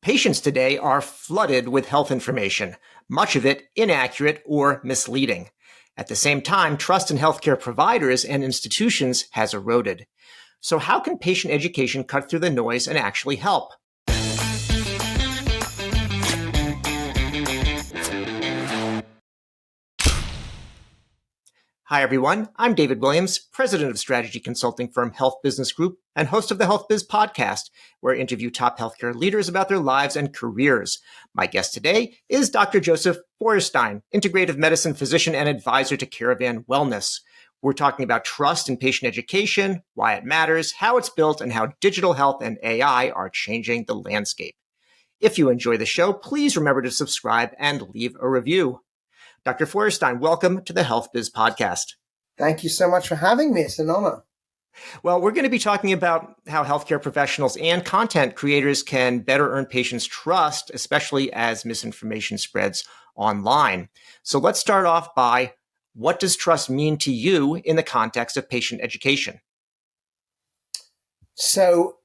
Patients today are flooded with health information, much of it inaccurate or misleading. At the same time, trust in healthcare providers and institutions has eroded. So how can patient education cut through the noise and actually help? Hi, everyone. I'm David Williams, president of strategy consulting firm Health Business Group and host of the Health Biz podcast, where I interview top healthcare leaders about their lives and careers. My guest today is Dr. Joseph Feuerstein, integrative medicine physician and advisor to Caravan Wellness. We're talking about trust in patient education, why it matters, how it's built, and how digital health and AI are changing the landscape. If you enjoy the show, please remember to subscribe and leave a review. Dr. Feuerstein, welcome to the Health Biz podcast. Thank you so much for having me. It's an honor. Well, we're going to be talking about how healthcare professionals and content creators can better earn patients' trust, especially as misinformation spreads online. So let's start off by, what does trust mean to you in the context of patient education? So,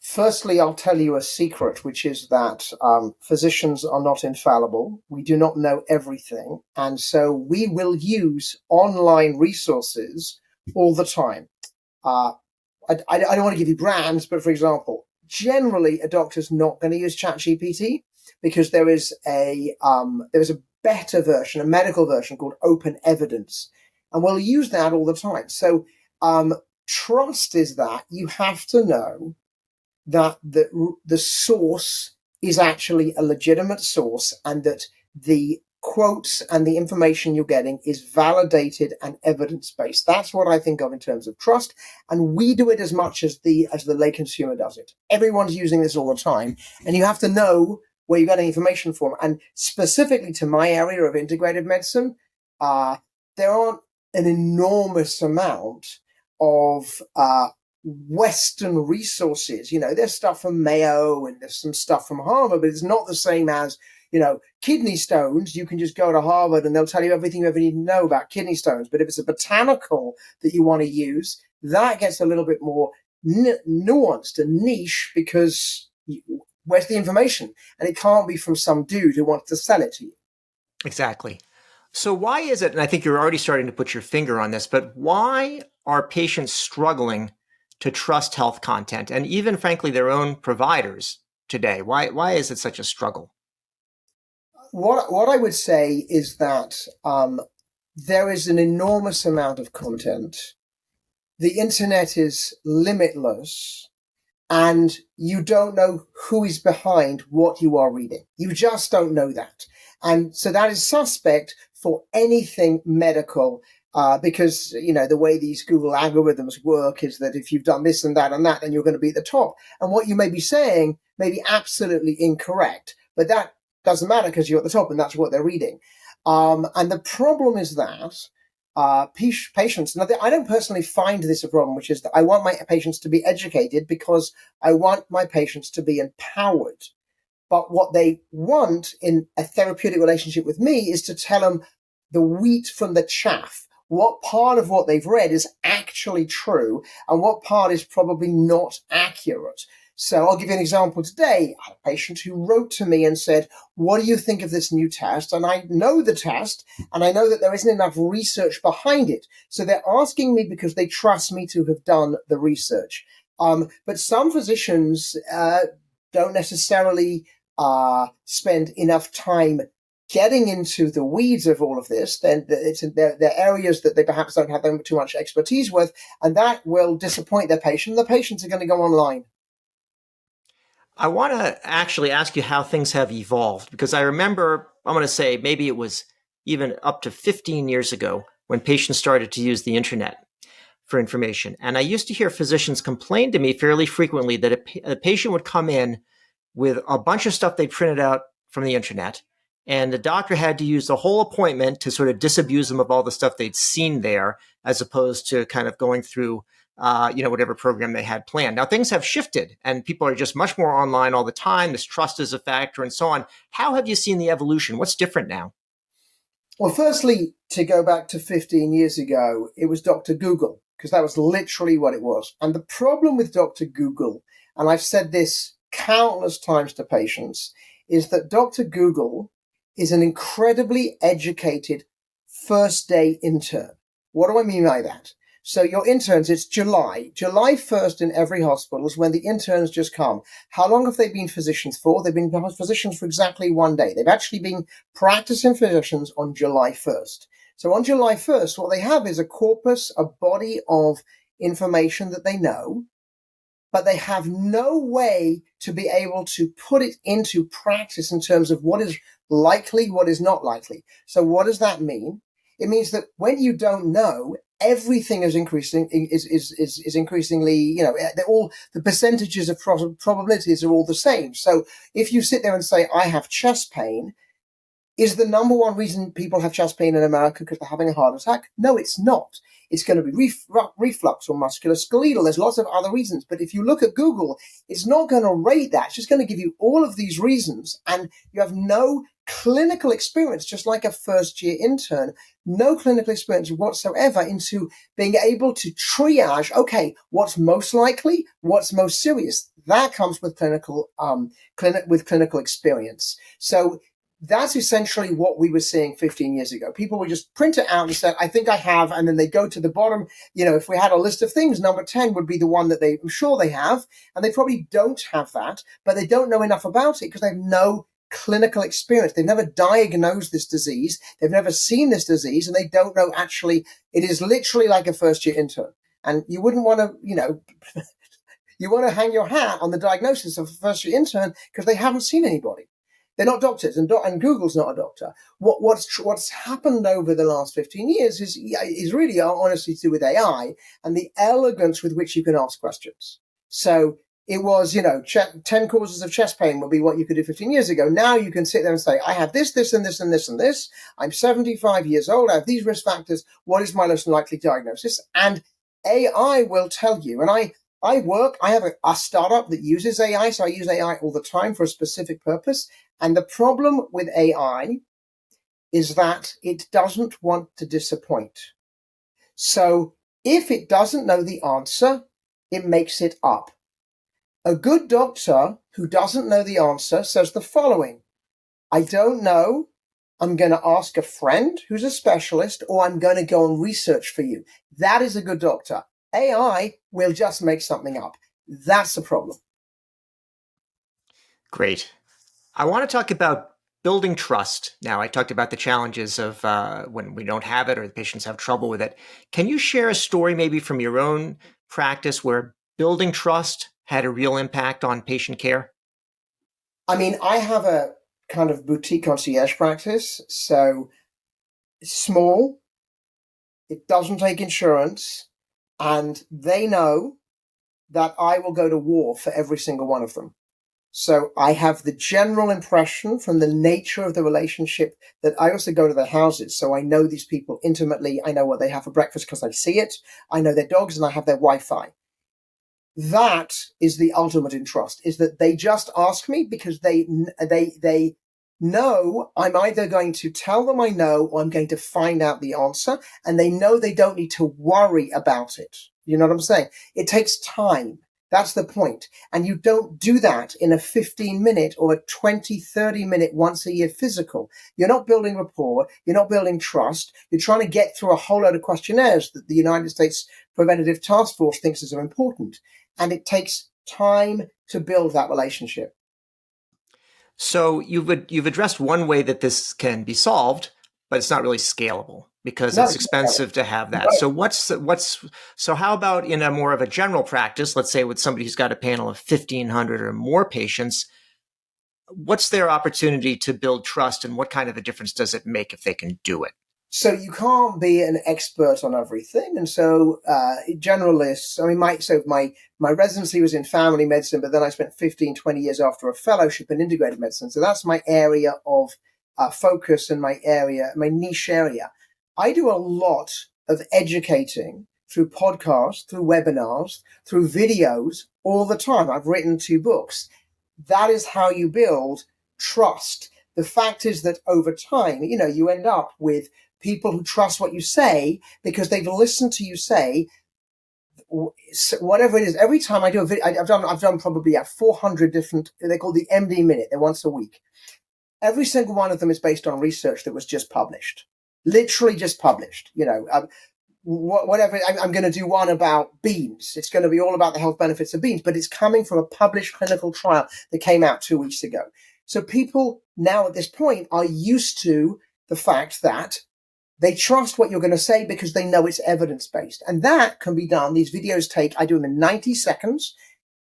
firstly, I'll tell you a secret, which is that physicians are not infallible. We do not know everything. And so we will use online resources all the time. I don't want to give you brands, but for example, generally a doctor's not going to use ChatGPT because there is a better version, a medical version called Open Evidence. And we'll use that all the time. So trust is that you have to know that the source is actually a legitimate source and that the quotes and the information you're getting is validated and evidence-based. That's what I think of in terms of trust. And we do it as much as the lay consumer does it. Everyone's using this all the time. And you have to know where you're getting information from. And specifically to my area of integrative medicine, there aren't an enormous amount of Western resources. You know, there's stuff from Mayo and there's some stuff from Harvard, but it's not the same as, kidney stones. You can just go to Harvard and they'll tell you everything you ever need to know about kidney stones. But if it's a botanical that you want to use, that gets a little bit more nuanced and niche because where's the information? And it can't be from some dude who wants to sell it to you. Exactly. So why is it, and I think you're already starting to put your finger on this, but why are patients struggling to trust health content and even, frankly, their own providers today? Why is it such a struggle? What I would say is that there is an enormous amount of content. The internet is limitless, and you don't know who is behind what you are reading. You just don't know that. And so that is suspect for anything medical. Because, the way these Google algorithms work is that if you've done this and that, then you're going to be at the top. And what you may be saying may be absolutely incorrect, but that doesn't matter because you're at the top and that's what they're reading. And the problem is that patients, now I don't personally find this a problem, which is that I want my patients to be educated because I want my patients to be empowered. But what they want in a therapeutic relationship with me is to tell them the wheat from the chaff. What part of what they've read is actually true and what part is probably not accurate. So I'll give you an example today. I had a patient who wrote to me and said, what do you think of this new test? And I know the test and I know that there isn't enough research behind it. So they're asking me because they trust me to have done the research. But some physicians don't necessarily spend enough time getting into the weeds of all of this. Then there are areas that they perhaps don't have too much expertise with, and that will disappoint their patient. The patients are going to go online. I want to actually ask you how things have evolved, because I remember, I'm going to say maybe it was even up to 15 years ago when patients started to use the internet for information. And I used to hear physicians complain to me fairly frequently that a patient would come in with a bunch of stuff they printed out from the internet, and the doctor had to use the whole appointment to sort of disabuse them of all the stuff they'd seen there, as opposed to kind of going through, whatever program they had planned. Now, things have shifted and people are just much more online all the time. This trust is a factor and so on. How have you seen the evolution? What's different now? Well, firstly, to go back to 15 years ago, it was Dr. Google, because that was literally what it was. And the problem with Dr. Google, and I've said this countless times to patients is that Dr. Google is an incredibly educated first day intern. What do I mean by that? So your interns, it's July 1st in every hospital is when the interns just come. How long have they been physicians for? They've been physicians for exactly 1 day. They've actually been practicing physicians on July 1st. So on July 1st, what they have is a corpus, a body of information that they know, but they have no way to be able to put it into practice in terms of what is likely, what is not likely. So what does that mean? It means that when you don't know, everything is increasingly, all the percentages of probabilities are all the same. So if you sit there and say, I have chest pain, is the number one reason people have chest pain in America because they're having a heart attack? No, it's not. It's going to be reflux or musculoskeletal. There's lots of other reasons. But if you look at Google, it's not going to rate that. It's just going to give you all of these reasons. And you have no clinical experience, just like a first-year intern, no clinical experience whatsoever into being able to triage, okay, what's most likely, what's most serious. That comes with clinical experience. So that's essentially what we were seeing 15 years ago. People would just print it out and say, I think I have, and then they go to the bottom. If we had a list of things, number 10 would be the one that I'm sure they have, and they probably don't have that, but they don't know enough about it because they have no clinical experience. They've never diagnosed this disease. They've never seen this disease, and they don't know actually, it is literally like a first-year intern. And you wouldn't want to, you want to hang your hat on the diagnosis of a first-year intern because they haven't seen anybody. They're not doctors, and Google's not a doctor. What's happened over the last 15 years is really honestly to do with AI and the elegance with which you can ask questions. So it was, 10 causes of chest pain would be what you could do 15 years ago. Now you can sit there and say, I have this, this, and this, and this, and this. I'm 75 years old. I have these risk factors. What is my most likely diagnosis? And AI will tell you. And I have a startup that uses AI. So I use AI all the time for a specific purpose. And the problem with AI is that it doesn't want to disappoint. So if it doesn't know the answer, it makes it up. A good doctor who doesn't know the answer says the following: I don't know. I'm going to ask a friend who's a specialist, or I'm going to go and research for you. That is a good doctor. AI will just make something up. That's the problem. Great. I want to talk about building trust. Now, I talked about the challenges of when we don't have it or the patients have trouble with it. Can you share a story maybe from your own practice where building trust had a real impact on patient care? I mean, I have a kind of boutique concierge practice. So it's small, it doesn't take insurance, and they know that I will go to war for every single one of them. So I have the general impression from the nature of the relationship that I also go to their houses. So I know these people intimately. I know what they have for breakfast because I see it. I know their dogs and I have their Wi-Fi. That is the ultimate in trust, is that they just ask me because they know I'm either going to tell them I know or I'm going to find out the answer, and they know they don't need to worry about it. You know what I'm saying? It takes time. That's the point. And you don't do that in a 15-minute or a 20, 30-minute once-a-year physical. You're not building rapport. You're not building trust. You're trying to get through a whole load of questionnaires that the United States Preventative Task Force thinks is important. And it takes time to build that relationship. So you've addressed one way that this can be solved, but it's not really scalable because it's expensive to have that. So so how about in a more of a general practice, let's say with somebody who's got a panel of 1,500 or more patients, what's their opportunity to build trust, and what kind of a difference does it make if they can do it? So you can't be an expert on everything. And so generalists, I mean, my residency was in family medicine, but then I spent 15, 20 years after a fellowship in integrative medicine. So that's my area of focus and my niche area. I do a lot of educating through podcasts, through webinars, through videos all the time. I've written 2 books. That is how you build trust. The fact is that over time, you end up with people who trust what you say because they've listened to you say, whatever it is. Every time I do a video, I've done probably 400 different. They're called the MD Minute. They're once a week. Every single one of them is based on research that was just published, literally just published. Whatever. I'm going to do one about beans. It's going to be all about the health benefits of beans, but it's coming from a published clinical trial that came out 2 weeks ago. So people now at this point are used to the fact that they trust what you're going to say because they know it's evidence-based. And that can be done. These videos I do them in 90 seconds.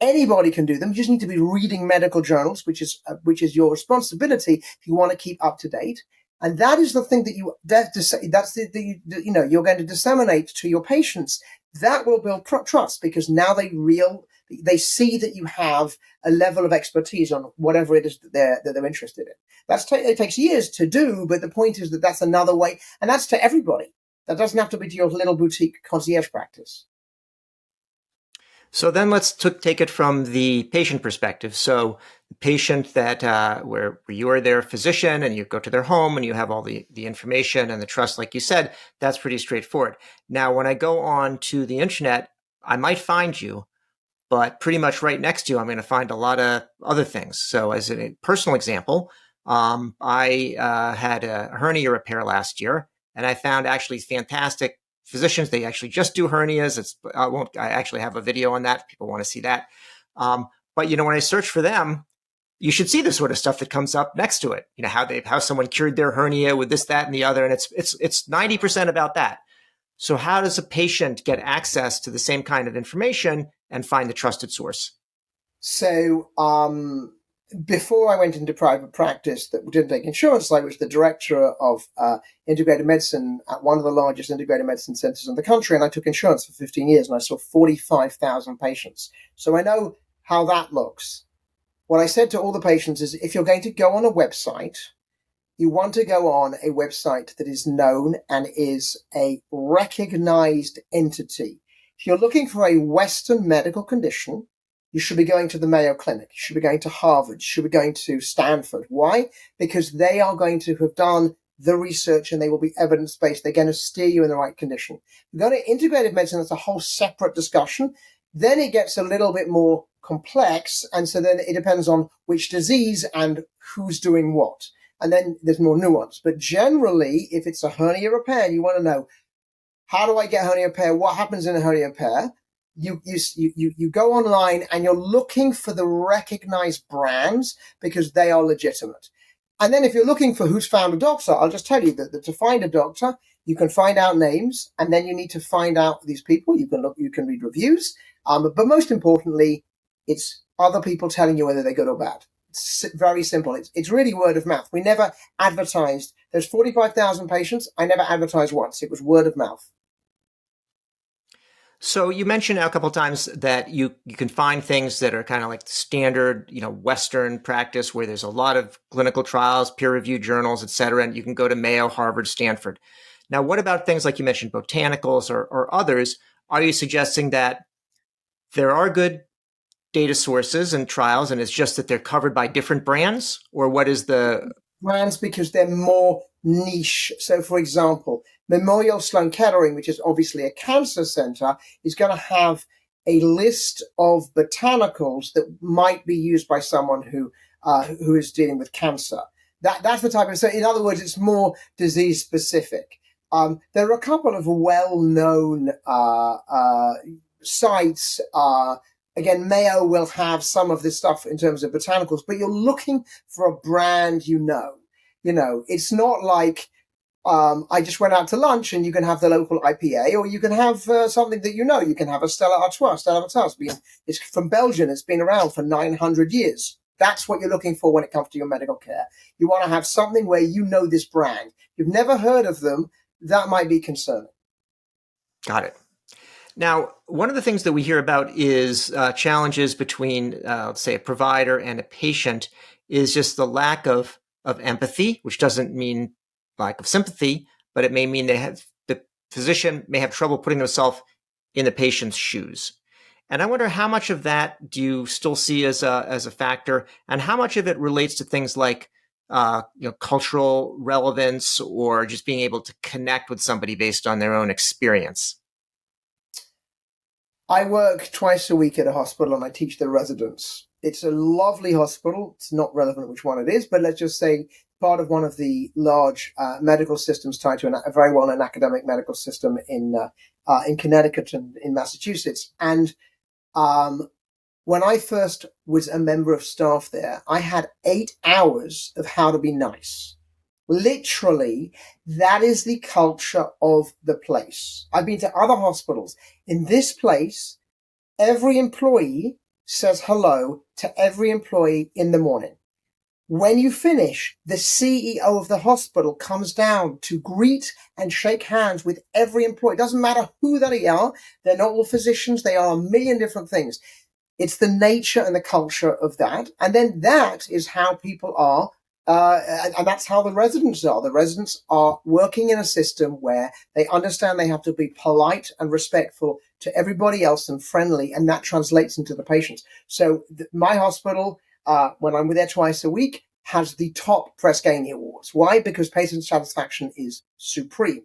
Anybody can do them. You just need to be reading medical journals, which is your responsibility if you want to keep up to date. And that is the thing that you're going to disseminate to your patients. That will build trust because now they see that you have a level of expertise on whatever it is that they're interested in. It takes years to do, but the point is that that's another way, and that's to everybody. That doesn't have to be to your little boutique concierge practice. So then let's take it from the patient perspective. So the patient that where you are their physician and you go to their home and you have all the information and the trust, like you said, that's pretty straightforward. Now, when I go on to the internet, I might find you, but pretty much right next to you, I'm going to find a lot of other things. So as a personal example, I had a hernia repair last year, and I found actually fantastic physicians. They actually just do hernias. I actually have a video on that if people want to see that. But when I search for them, you should see the sort of stuff that comes up next to it. How someone cured their hernia with this, that, and the other, and it's 90% about that. So how does a patient get access to the same kind of information and find the trusted source? So before I went into private practice that didn't take insurance, I was the director of integrative medicine at one of the largest integrative medicine centers in the country, and I took insurance for 15 years, and I saw 45,000 patients. So I know how that looks. What I said to all the patients is, if you're going to go on a website, you want to go on a website that is known and is a recognized entity. If you're looking for a Western medical condition, you should be going to the Mayo Clinic. You should be going to Harvard. You should be going to Stanford. Why? Because they are going to have done the research and they will be evidence-based. They're going to steer you in the right condition. If you go to integrative medicine, that's a whole separate discussion. Then it gets a little bit more complex. And so then it depends on which disease and who's doing what. And then there's more nuance. But generally, if it's a hernia repair, you want to know, how do I get hernia repair? What happens in a hernia repair? You go online and you're looking for the recognized brands because they are legitimate. And then if you're looking for who's found a doctor, I'll just tell you that to find a doctor, you can find out names, and then you need to find out these people. You can read reviews. But most importantly, it's other people telling you whether they're good or bad. It's very simple. It's really word of mouth. We never advertised. There's 45,000 patients. I never advertised once. It was word of mouth. So you mentioned a couple of times that you can find things that are kind of like standard, Western practice where there's a lot of clinical trials, peer-reviewed journals, et cetera, and you can go to Mayo, Harvard, Stanford. Now, what about things like you mentioned, botanicals or others? Are you suggesting that there are good data sources and trials, and it's just that they're covered by different brands? Or what is the... Brands because they're more niche. So, for example, Memorial Sloan Kettering, which is obviously a cancer center, is going to have a list of botanicals that might be used by someone who is dealing with cancer. That's the type of... So, in other words, it's more disease specific. There are a couple of well-known sites. Again, Mayo will have some of this stuff in terms of botanicals, but you're looking for a brand it's not like I just went out to lunch and you can have the local IPA, or you can have something that you can have a Stella Artois. Stella Artois it's from Belgium. It's been around for 900 years. That's what you're looking for when it comes to your medical care. You want to have something where this brand. You've never heard of them. That might be concerning. Got it. Now, one of the things that we hear about is challenges between, let's say, a provider and a patient is just the lack of empathy, which doesn't mean lack of sympathy, but it may mean the physician may have trouble putting themselves in the patient's shoes. And I wonder how much of that do you still see as a factor, and how much of it relates to things like cultural relevance or just being able to connect with somebody based on their own experience? I work twice a week at a hospital and I teach the residents. It's a lovely hospital. It's not relevant which one it is, but let's just say part of one of the large medical systems tied to a very well-known academic medical system in Connecticut and in Massachusetts. And when I first was a member of staff there, I had 8 hours of how to be nice. Literally, that is the culture of the place. I've been to other hospitals. In this place, every employee says hello to every employee in the morning. When you finish, the CEO of the hospital comes down to greet and shake hands with every employee. It doesn't matter who they are. They're not all physicians. They are a million different things. It's the nature and the culture of that. And then that is how people are. And that's how the residents are. The residents are working in a system where they understand they have to be polite and respectful to everybody else and friendly, and that translates into the patients. So my hospital, when I'm there twice a week, has the top Press Ganey Awards. Why? Because patient satisfaction is supreme.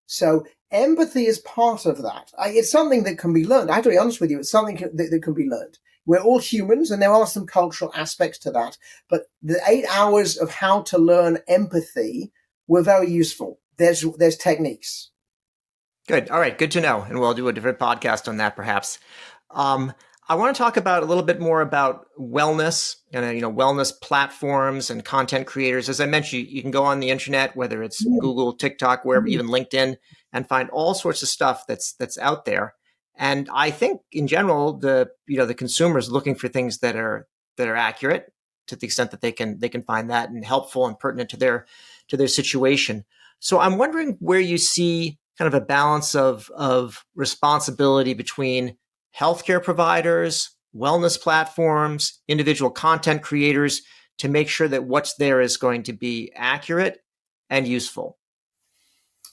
So empathy is part of that. It's something that can be learned. I have to be honest with you. It's something that can be learned. We're all humans, and there are some cultural aspects to that. But the 8 hours of how to learn empathy were very useful. There's techniques. Good. All right. Good to know. And we'll do a different podcast on that, perhaps. I want to talk about a little bit more about wellness and wellness platforms and content creators. As I mentioned, you can go on the internet, whether it's Google, TikTok, wherever, even LinkedIn, and find all sorts of stuff that's out there. And I think in general, the consumers looking for things that are accurate to the extent that they can find that and helpful and pertinent to their situation. So I'm wondering where you see kind of a balance of responsibility between healthcare providers, wellness platforms, individual content creators to make sure that what's there is going to be accurate and useful.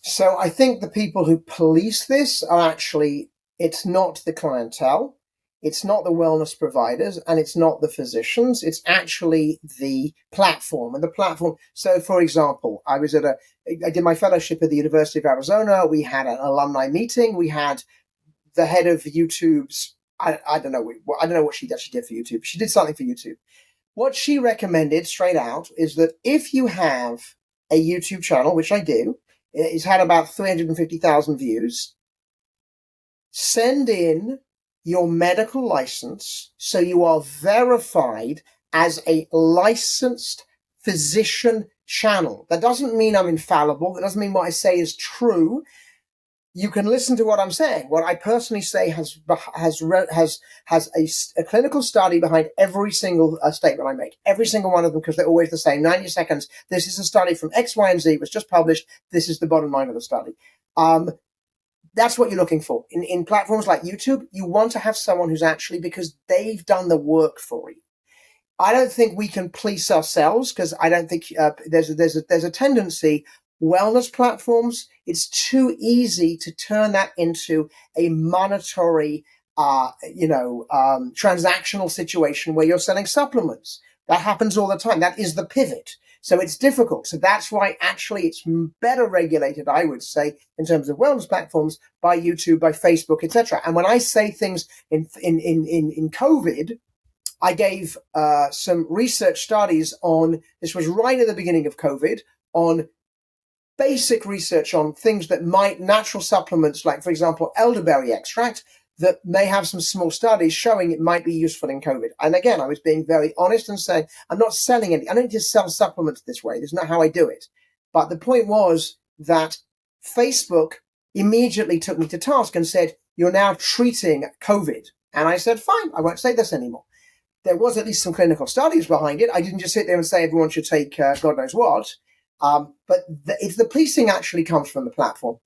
So I think the people who police this are actually, it's not the clientele, it's not the wellness providers, and it's not the physicians. It's actually the platform. And the platform, so for example, I did my fellowship at the University of Arizona. We had an alumni meeting. We had the head of YouTube's, I don't know what she actually did for YouTube. She did something for YouTube. What she recommended straight out is that if you have a YouTube channel, which I do, it's had about 350,000 views, send in your medical license so you are verified as a licensed physician channel. That doesn't mean I'm infallible. That doesn't mean what I say is true. You can listen to what I'm saying. What I personally say has a clinical study behind every single statement I make. Every single one of them, because they're always the same. 90 seconds. This is a study from X, Y, and Z. It was just published. This is the bottom line of the study. That's what you're looking for. In platforms like YouTube, you want to have someone who's actually, because they've done the work for you. I don't think we can police ourselves, because I don't think there's a tendency. Wellness platforms, it's too easy to turn that into a monetary, transactional situation where you're selling supplements. That happens all the time. That is the pivot. So it's difficult. So that's why actually it's better regulated, I would say, in terms of wellness platforms by YouTube, by Facebook, etc. And when I say things in COVID, I gave some research studies on, this was right at the beginning of COVID, on basic research on things that natural supplements, like, for example, elderberry extract, that may have some small studies showing it might be useful in COVID. And again, I was being very honest and saying, I'm not selling any. I don't just sell supplements this way. That's not how I do it. But the point was that Facebook immediately took me to task and said, you're now treating COVID. And I said, fine, I won't say this anymore. There was at least some clinical studies behind it. I didn't just sit there and say everyone should take God knows what. But if the policing actually comes from the platform.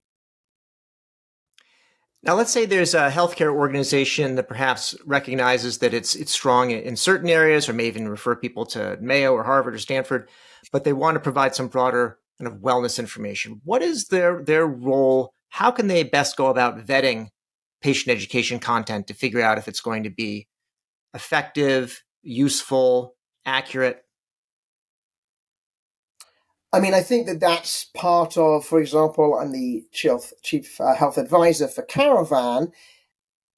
Now, let's say there's a healthcare organization that perhaps recognizes that it's strong in certain areas, or may even refer people to Mayo or Harvard or Stanford, but they want to provide some broader kind of wellness information. What is their role? How can they best go about vetting patient education content to figure out if it's going to be effective, useful, accurate? I mean, I think that's part of, for example, I'm the chief health advisor for Caravan.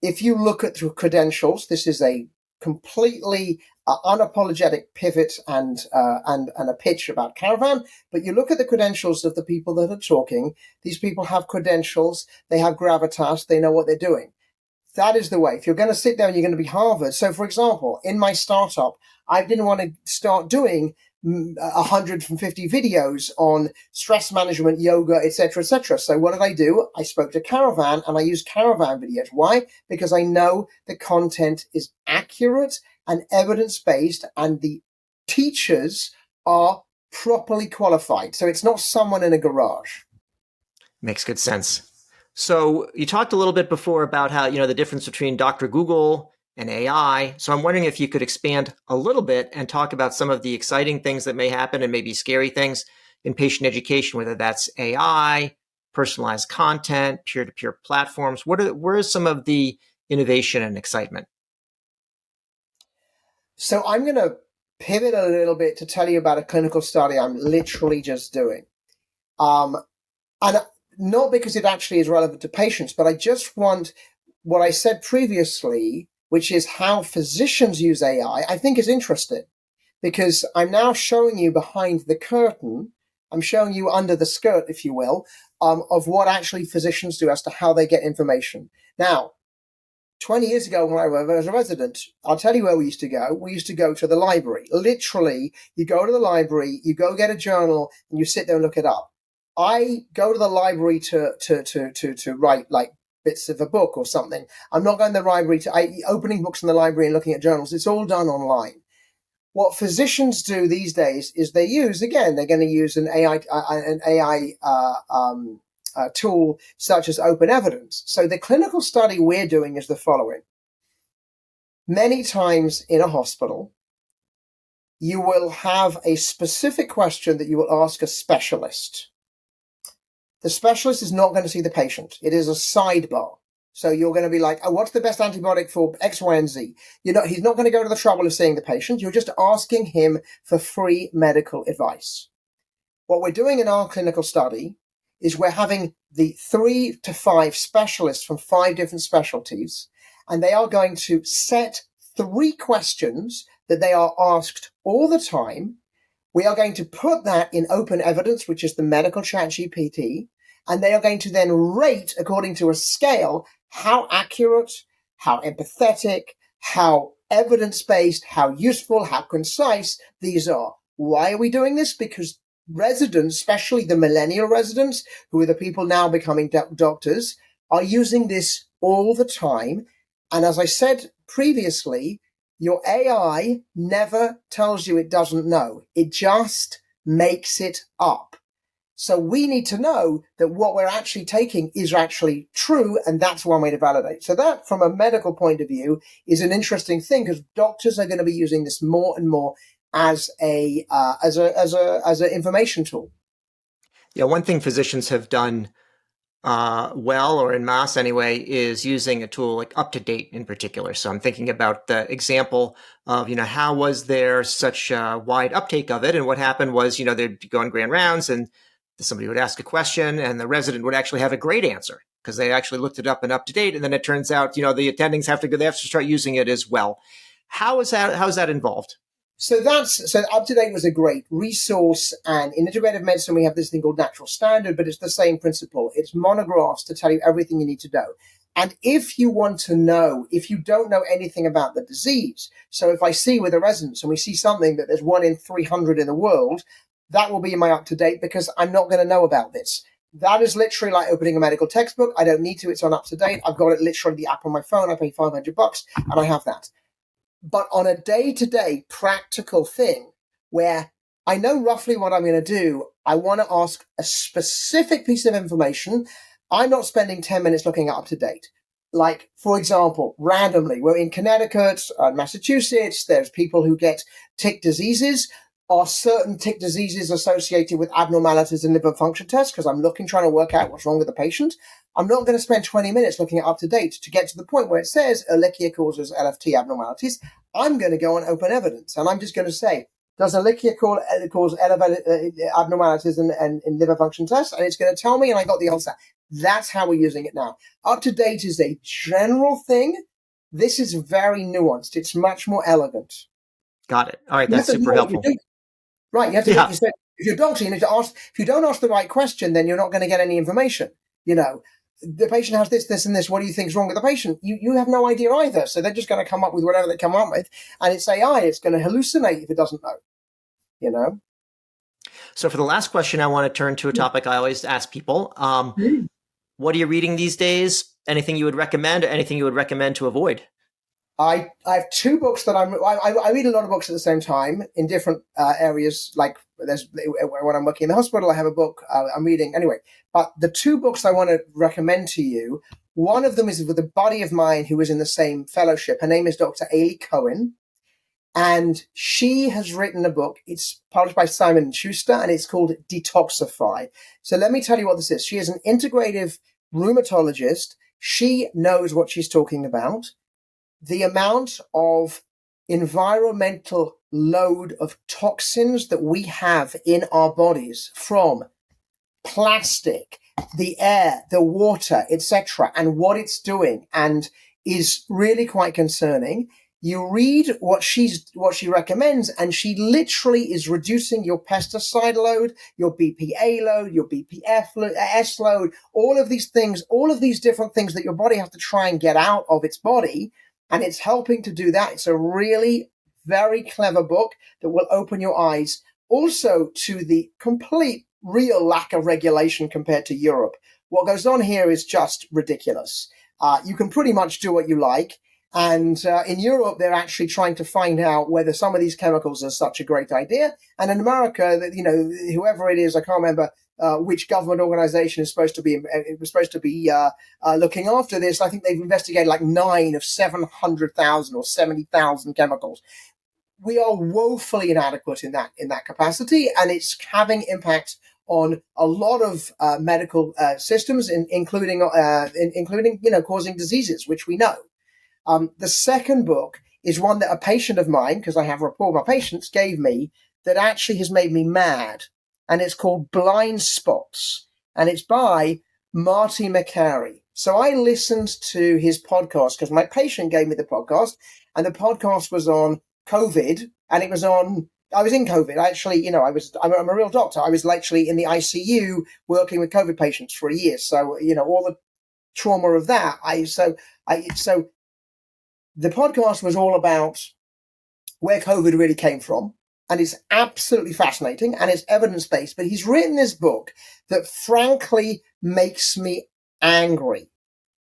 if you look at the credentials, this is a completely unapologetic pivot and a pitch about Caravan. But you look at the credentials of the people that are talking. These people have credentials. They have gravitas. They know what they're doing. That is the way. If you're going to sit there and you're going to be Harvard. So, for example, in my startup, I didn't want to start doing 150 videos on stress management, yoga, etc., etc. So what did I do? I spoke to Caravan and I used Caravan videos. Why? Because I know the content is accurate and evidence-based and the teachers are properly qualified. So it's not someone in a garage. Makes good sense. So you talked a little bit before about how, the difference between Dr. Google and AI. So I'm wondering if you could expand a little bit and talk about some of the exciting things that may happen and maybe scary things in patient education, whether that's AI, personalized content, peer-to-peer platforms. Where is some of the innovation and excitement? So I'm going to pivot a little bit to tell you about a clinical study I'm literally just doing. And not because it actually is relevant to patients, but I just want what I said previously, which is how physicians use AI, I think is interesting because I'm now showing you behind the curtain. I'm showing you under the skirt, if you will, of what actually physicians do as to how they get information. Now, 20 years ago when I was a resident, I'll tell you where we used to go. We used to go to the library. Literally, you go to the library, you go get a journal, and you sit there and look it up. I go to the library to write like bits of a book or something. I'm not going to the library opening books in the library and looking at journals. It's all done online. What physicians do these days is they're going to use an AI tool such as open evidence. So the clinical study we're doing is the following. Many times in a hospital, you will have a specific question that you will ask a specialist. The specialist is not going to see the patient. It is a sidebar. So you're going to be like, oh, what's the best antibiotic for X, Y, and Z? He's not going to go to the trouble of seeing the patient. You're just asking him for free medical advice. What we're doing in our clinical study is we're having the 3 to 5 specialists from 5 different specialties, and they are going to set 3 questions that they are asked all the time. We are going to put that in open evidence, which is the medical chat GPT, and they are going to then rate according to a scale how accurate, how empathetic, how evidence-based, how useful, how concise these are. Why are we doing this? Because residents, especially the millennial residents, who are the people now becoming doctors, are using this all the time. And as I said previously, your AI never tells you it doesn't know. It just makes it up. So we need to know that what we're actually taking is actually true, and that's one way to validate. So that, from a medical point of view, is an interesting thing because doctors are going to be using this more and more as an information tool. Yeah, one thing physicians have done well, or en masse anyway, is using a tool like Uptodate in particular. So I'm thinking about the example of, how was there such a wide uptake of it? And what happened was, they'd go on grand rounds and somebody would ask a question and the resident would actually have a great answer because they actually looked it up in Uptodate. And then it turns out, the attendings they have to start using it as well. How is that involved? So Uptodate was a great resource, and in integrative medicine we have this thing called natural standard, but it's the same principle. It's monographs to tell you everything you need to know. And if you want to know, if you don't know anything about the disease, so if I see with a resident and we see something that there's 1 in 300 in the world, that will be in my Uptodate because I'm not going to know about this. That is literally like opening a medical textbook. I don't need to. It's on Uptodate. I've got it literally the app on my phone. I pay $500 and I have that. But on a day-to-day practical thing where I know roughly what I'm going to do, I want to ask a specific piece of information. I'm not spending 10 minutes looking at Uptodate. Like, for example, randomly, we're in Connecticut, Massachusetts, there's people who get tick diseases. Are certain tick diseases associated with abnormalities in liver function tests? Because I'm trying to work out what's wrong with the patient. I'm not going to spend 20 minutes looking at Uptodate to get to the point where it says Ehrlichia causes LFT abnormalities. I'm going to go on open evidence, and I'm just going to say, does Ehrlichia cause elevated abnormalities in liver function tests? And it's going to tell me, and I got the answer. That's how we're using it now. Up-to-date is a general thing. This is very nuanced. It's much more elegant. Got it. All right. You have That's to know super what you're helpful. doing. Right. You have to Yeah. if you're a doctor, you need to ask. If you don't ask the right question, then you're not going to get any information. The patient has this, this, and this. What do you think is wrong with the patient? You have no idea either. So they're just going to come up with whatever they come up with. And it's AI. It's going to hallucinate if it doesn't know. So for the last question, I want to turn to a topic I always ask people. What are you reading these days? Anything you would recommend, or anything you would recommend to avoid? I have two books that I read a lot of books at the same time in different areas. Like when I'm working in the hospital, I have a book I'm reading anyway. But the two books I want to recommend to you, one of them is with a buddy of mine who was in the same fellowship. Her name is Dr. Ailey Cohen, and she has written a book. It's published by Simon & Schuster, and it's called Detoxify. So let me tell you what this is. She is an integrative rheumatologist. She knows what she's talking about. The amount of environmental load of toxins that we have in our bodies from plastic, the air, the water, etc., and what it's doing, and is really quite concerning. You read what she recommends, and she literally is reducing your pesticide load, your BPA load, your BPS load, all of these things, all of these different things that your body has to try and get out of its body. And it's helping to do that. It's a really very clever book that will open your eyes also to the complete real lack of regulation compared to Europe. What goes on here is just ridiculous. You can pretty much do what you like. And in Europe, they're actually trying to find out whether some of these chemicals are such a great idea. And in America, whoever it is, I can't remember which government organization is supposed to be looking after this. I think they've investigated like 9 of 700,000 or 70,000 chemicals. We are woefully inadequate in that capacity, and it's having impact on a lot of medical systems, including causing diseases, which we know. The second book is one that a patient of mine, because I have a report of my patients, gave me that actually has made me mad. And it's called Blind Spots. And it's by Marty McCary. So I listened to his podcast because my patient gave me the podcast. And the podcast was on COVID. And I was in COVID. Actually, I'm a real doctor. I was literally in the ICU working with COVID patients for a year. So, all the trauma of that. So the podcast was all about where COVID really came from, and it's absolutely fascinating, and it's evidence-based. But he's written this book that frankly makes me angry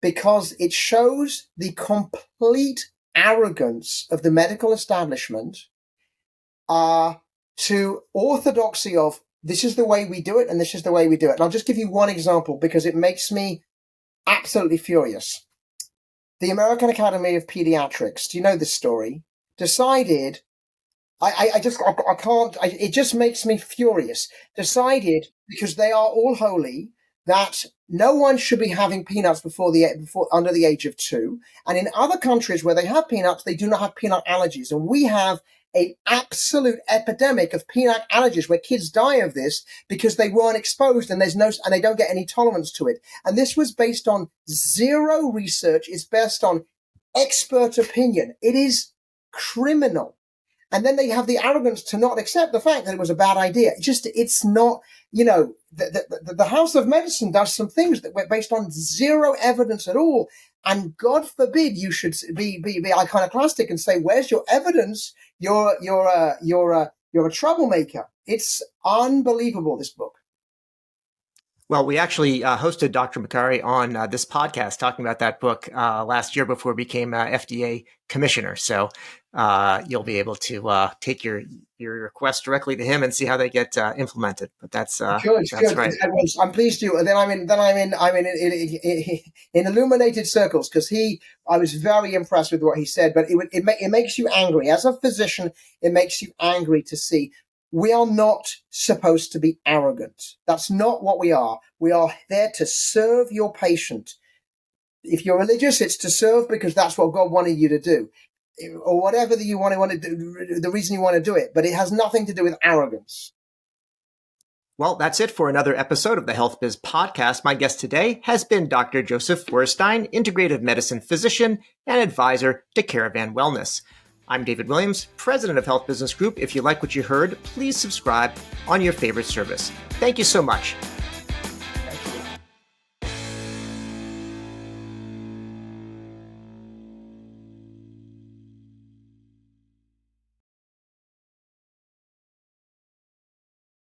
because it shows the complete arrogance of the medical establishment to orthodoxy of this is the way we do it, and this is the way we do it. And I'll just give you one example because it makes me absolutely furious. The American Academy of Pediatrics, do you know this story? Decided, it just makes me furious. Decided, because they are all holy, that no one should be having peanuts before under the age of 2. And in other countries where they have peanuts, they do not have peanut allergies. And we have an absolute epidemic of peanut allergies where kids die of this because they weren't exposed and they don't get any tolerance to it. And this was based on zero research. It's based on expert opinion. It is criminal. And then they have the arrogance to not accept the fact that it was a bad idea. It's not, the House of Medicine does some things that were based on zero evidence at all. And God forbid you should be iconoclastic and say, "Where's your evidence? You're a troublemaker." It's unbelievable, this book. Well, we actually hosted Dr. McCary on this podcast talking about that book last year before he became FDA commissioner. So you'll be able to take your request directly to him and see how they get implemented. But that's good. right. I'm pleased to. And then I'm in illuminated circles because I was very impressed with what he said. But it makes you angry as a physician. It makes you angry to see. We are not supposed to be arrogant. That's not what we are. We are there to serve your patient. If you're religious, it's to serve because that's what God wanted you to do, or whatever that you want to do, the reason you want to do it. But it has nothing to do with arrogance. Well, that's it for another episode of the Health Biz Podcast. My guest today has been Dr. Joseph Feuerstein, integrative medicine physician and advisor to Caravan Wellness. I'm David Williams, president of Health Business Group. If you like what you heard, please subscribe on your favorite service. Thank you so much.